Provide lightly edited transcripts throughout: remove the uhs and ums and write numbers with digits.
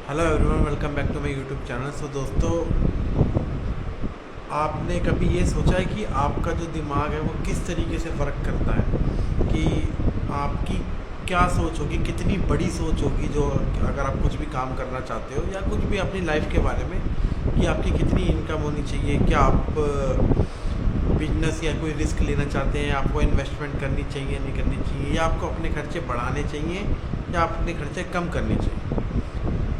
Hello everyone, welcome back to my YouTube channel. So दोस्तों, आपने कभी ये सोचा है कि आपका जो दिमाग है वो किस तरीके से फ़र्क करता है कि आपकी क्या सोच होगी, कितनी बड़ी सोच होगी जो अगर आप कुछ भी काम करना चाहते हो या कुछ भी अपनी लाइफ के बारे में, कि आपकी कितनी इनकम होनी चाहिए, क्या आप बिजनेस या कोई रिस्क लेना चाहते हैं, आपको इन्वेस्टमेंट करनी चाहिए नहीं करनी चाहिए, या आपको अपने खर्चे बढ़ाने चाहिए या अपने खर्चे कम करने चाहिए।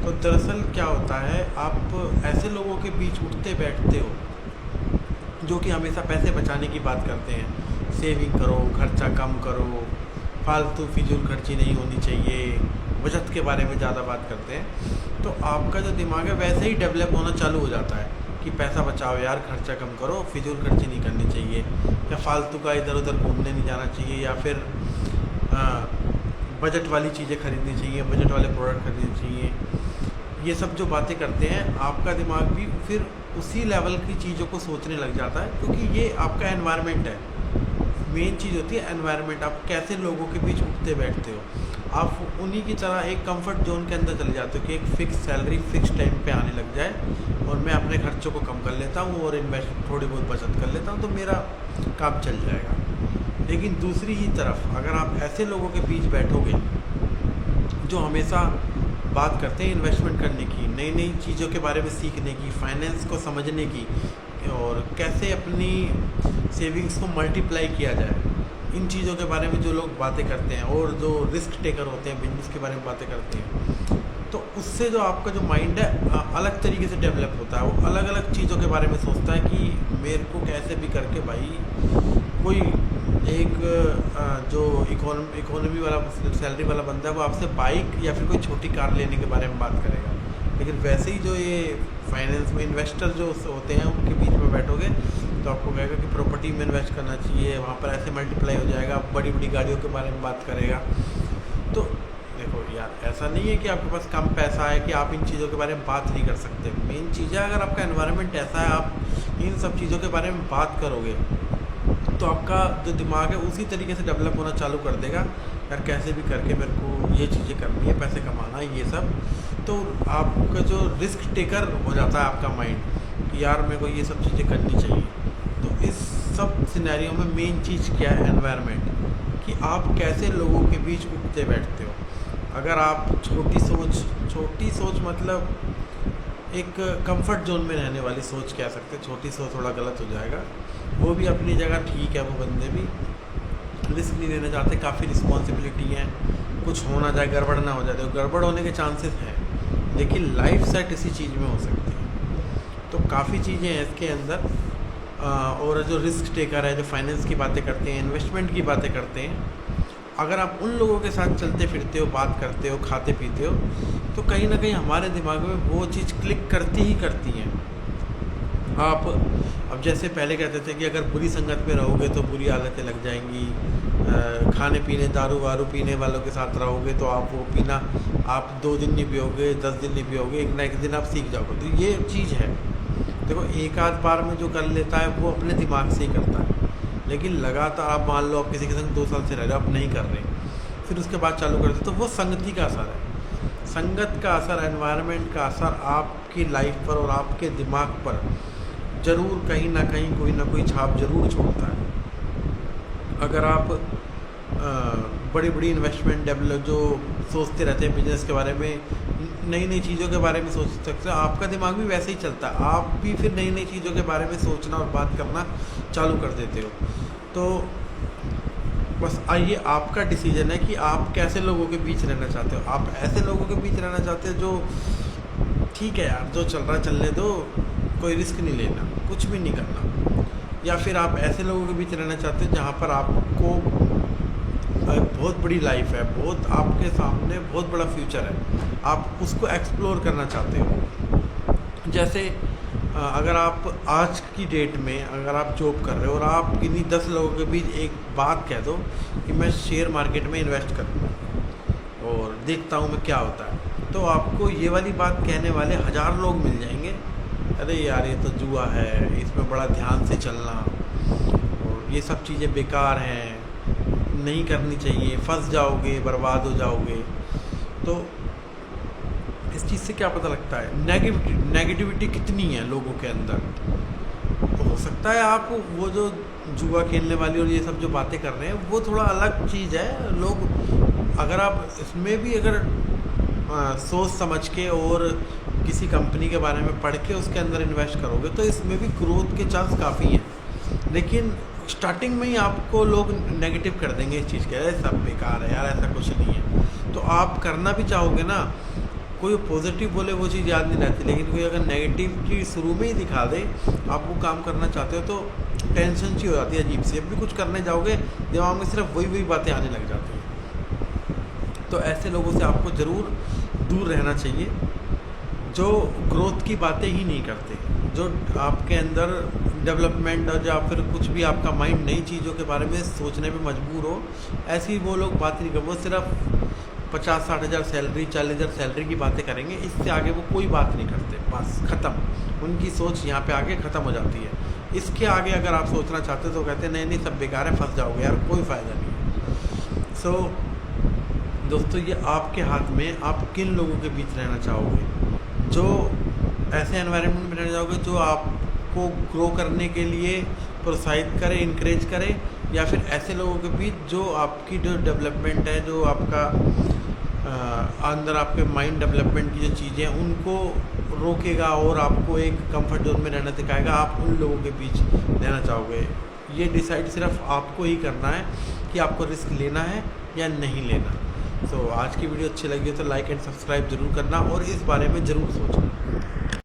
तो दरअसल क्या होता है, आप ऐसे लोगों के बीच उठते बैठते हो जो कि हमेशा पैसे बचाने की बात करते हैं, सेविंग करो, खर्चा कम करो, फालतू फिजूल खर्ची नहीं होनी चाहिए, बचत के बारे में ज़्यादा बात करते हैं। तो आपका जो दिमाग है वैसे ही डेवलप होना चालू हो जाता है कि पैसा बचाओ यार, खर्चा कम करो, फिजूल खर्ची नहीं करनी चाहिए, या फालतू का इधर उधर घूमने नहीं जाना चाहिए, या फिर बजट वाली चीज़ें खरीदनी चाहिए, बजट वाले प्रोडक्ट खरीदने चाहिए। ये सब जो बातें करते हैं, आपका दिमाग भी फिर उसी लेवल की चीज़ों को सोचने लग जाता है, क्योंकि ये आपका एनवायरनमेंट है। मेन चीज़ होती है एनवायरनमेंट, आप कैसे लोगों के बीच उठते बैठते हो। आप उन्हीं की तरह एक कंफर्ट जोन के अंदर चले जाते हो कि एक फ़िक्स सैलरी फ़िक्स टाइम पे आने लग जाए और मैं अपने खर्चों को कम कर लेता हूँ और इन्वेस्ट थोड़ी बहुत बचत कर लेता हूँ, तो मेरा काम चल जाएगा। लेकिन दूसरी ही तरफ अगर आप ऐसे लोगों के बीच बैठोगे जो हमेशा बात करते हैं इन्वेस्टमेंट करने की, नई नई चीज़ों के बारे में सीखने की, फाइनेंस को समझने की, और कैसे अपनी सेविंग्स को मल्टीप्लाई किया जाए, इन चीज़ों के बारे में जो लोग बातें करते हैं और जो रिस्क टेकर होते हैं, बिजनेस के बारे में बातें करते हैं, तो उससे जो आपका जो माइंड है अलग तरीके से डेवलप होता है। वो अलग अलग चीज़ों के बारे में सोचता है कि मेरे को कैसे भी करके भाई कोई एक जो इकोनॉमी वाला सैलरी वाला बंदा है वो आपसे बाइक या फिर कोई छोटी कार लेने के बारे में बात करेगा। लेकिन वैसे ही जो ये फाइनेंस में इन्वेस्टर जो होते हैं उनके बीच में बैठोगे तो आपको कहेगा कि प्रॉपर्टी में इन्वेस्ट करना चाहिए, वहाँ पर ऐसे मल्टीप्लाई हो जाएगा, बड़ी बड़ी गाड़ियों के बारे में बात करेगा। तो देखो यार, ऐसा नहीं है कि आपके पास कम पैसा है कि आप इन चीज़ों के बारे में बात नहीं कर सकते। मेन चीज़ है, अगर आपका एनवायरनमेंट ऐसा है, आप इन सब चीज़ों के बारे में बात करोगे तो आपका जो दिमाग है उसी तरीके से डेवलप होना चालू कर देगा, यार कैसे भी करके मेरे को ये चीज़ें करनी है, पैसे कमाना है, ये सब। तो आपका जो रिस्क टेकर हो जाता है आपका माइंड कि यार मेरे को ये सब चीज़ें करनी चाहिए। तो इस सब सिनेरियो में मेन चीज़ क्या है, एनवायरनमेंट, कि आप कैसे लोगों के बीच उठते बैठते हो। अगर आप छोटी सोच मतलब एक कंफर्ट जोन में रहने वाली सोच कह सकते हैं, छोटी सोच थोड़ा गलत हो जाएगा, वो भी अपनी जगह ठीक है। वो बंदे भी रिस्क नहीं लेना चाहते, काफ़ी रिस्पॉन्सिबिलिटी है, कुछ हो ना जाए, गड़बड़ ना हो जाए, तो गड़बड़ होने के चांसेस हैं, लेकिन लाइफ सेट इसी चीज़ में हो सकती है। तो काफ़ी चीज़ें हैं इसके अंदर। और जो रिस्क टेकर है, जो फाइनेंस की बातें करते हैं, इन्वेस्टमेंट की बातें करते हैं, अगर आप उन लोगों के साथ चलते फिरते हो, बात करते हो, खाते पीते हो, तो कहीं ना कहीं हमारे दिमाग में वो चीज़ क्लिक करती ही करती है। आप अब जैसे पहले कहते थे कि अगर बुरी संगत में रहोगे तो बुरी आदतें लग जाएंगी, खाने पीने दारू वारू पीने वालों के साथ रहोगे तो आप वो पीना, आप 2 दिन नहीं पियोगे, 10 दिन नहीं पियोगे, एक ना एक दिन आप सीख जाओगे। तो ये चीज़ है। देखो, एक आध बार में जो कर लेता है वो अपने दिमाग से ही करता है, लेकिन लगातार आप मान लो आप किसी के संग 2 साल से रह रहे हो, आप नहीं कर रहे, फिर उसके बाद चालू कर दो, तो वो संगति का असर है। संगत का असर, एनवायरनमेंट का असर आपकी लाइफ पर और आपके दिमाग पर ज़रूर कहीं ना कहीं कोई ना कोई छाप ज़रूर छोड़ता है। अगर आप बड़ी बड़ी इन्वेस्टमेंट डेवलप जो सोचते रहते हैं बिजनेस के बारे में, नई नई चीज़ों के बारे में सोच सकते हो, आपका दिमाग भी वैसे ही चलता है, आप भी फिर नई नई चीज़ों के बारे में सोचना और बात करना चालू कर देते हो। तो बस आइए, आपका डिसीजन है कि आप कैसे लोगों के बीच रहना चाहते हो। आप ऐसे लोगों के बीच रहना चाहते हो जो ठीक है यार, जो चल रहा है चलने दो, कोई रिस्क नहीं लेना, कुछ भी नहीं करना, या फिर आप ऐसे लोगों के बीच रहना चाहते हो जहाँ पर आपको बहुत बड़ी लाइफ है, बहुत आपके सामने बहुत बड़ा फ्यूचर है, आप उसको एक्सप्लोर करना चाहते हो। जैसे अगर आप आज की डेट में अगर आप जॉब कर रहे हो और आप किन्हीं 10 लोगों के बीच एक बात कह दो कि मैं शेयर मार्केट में इन्वेस्ट करूँगा और देखता हूँ मैं क्या होता है, तो आपको ये वाली बात कहने वाले 1000 लोग मिल जाएंगे। अरे यार, ये तो जुआ है, इसमें बड़ा ध्यान से चलना, और ये सब चीज़ें बेकार हैं, नहीं करनी चाहिए, फंस जाओगे, बर्बाद हो जाओगे। तो इस चीज़ से क्या पता लगता है नेगेटिविटी कितनी है लोगों के अंदर। हो सकता है आप वो जो जुआ खेलने वाली और ये सब जो बातें कर रहे हैं वो थोड़ा अलग चीज़ है। लोग अगर आप इसमें भी अगर सोच समझ के और किसी कंपनी के बारे में पढ़ के उसके अंदर इन्वेस्ट करोगे तो इसमें भी ग्रोथ के चांस काफ़ी हैं। लेकिन स्टार्टिंग में ही आपको लोग नेगेटिव कर देंगे इस चीज़ के, अरे सब बेकार है यार, ऐसा कुछ नहीं है। तो आप करना भी चाहोगे ना, कोई पॉजिटिव बोले वो चीज़ याद नहीं रहती, लेकिन कोई अगर नेगेटिव की शुरू में ही दिखा दे, आप वो काम करना चाहते हो तो टेंशन सी हो जाती है अजीब सी। अब भी कुछ करने जाओगे दिमाग में सिर्फ वही वही बातें आने लग जाती हैं। तो ऐसे लोगों से आपको ज़रूर दूर रहना चाहिए जो ग्रोथ की बातें ही नहीं करते, जो आपके अंदर डेवलपमेंट और या फिर कुछ भी आपका माइंड नई चीज़ों के बारे में सोचने में मजबूर हो, ऐसी वो लोग बात नहीं कर। वो सिर्फ 50-60 हज़ार सैलरी, 40 हज़ार सैलरी की बातें करेंगे, इससे आगे वो कोई बात नहीं करते, बस ख़त्म। उनकी सोच यहाँ पे आगे ख़त्म हो जाती है। इसके आगे अगर आप सोचना चाहते हो तो कहते हैं नहीं नहीं सब बेकार है, फंस जाओगे यार, कोई फ़ायदा नहीं है। सो दोस्तों, ये आपके हाथ में, आप किन लोगों के बीच रहना चाहोगे। जो ऐसे एनवायरनमेंट में रहना चाहोगे जो आपको ग्रो करने के लिए प्रोत्साहित करे, इनक्रेज करे, या फिर ऐसे लोगों के बीच जो आपकी जो डेवलपमेंट है, जो आपका अंदर आपके माइंड डेवलपमेंट की जो चीज़ें हैं उनको रोकेगा और आपको एक कंफर्ट जोन में रहना सिखाएगा, आप उन लोगों के बीच रहना चाहोगे। ये डिसाइड सिर्फ आपको ही करना है कि आपको रिस्क लेना है या नहीं लेना। सो आज की वीडियो अच्छी लगी हो तो लाइक एंड सब्सक्राइब ज़रूर करना और इस बारे में ज़रूर सोचना।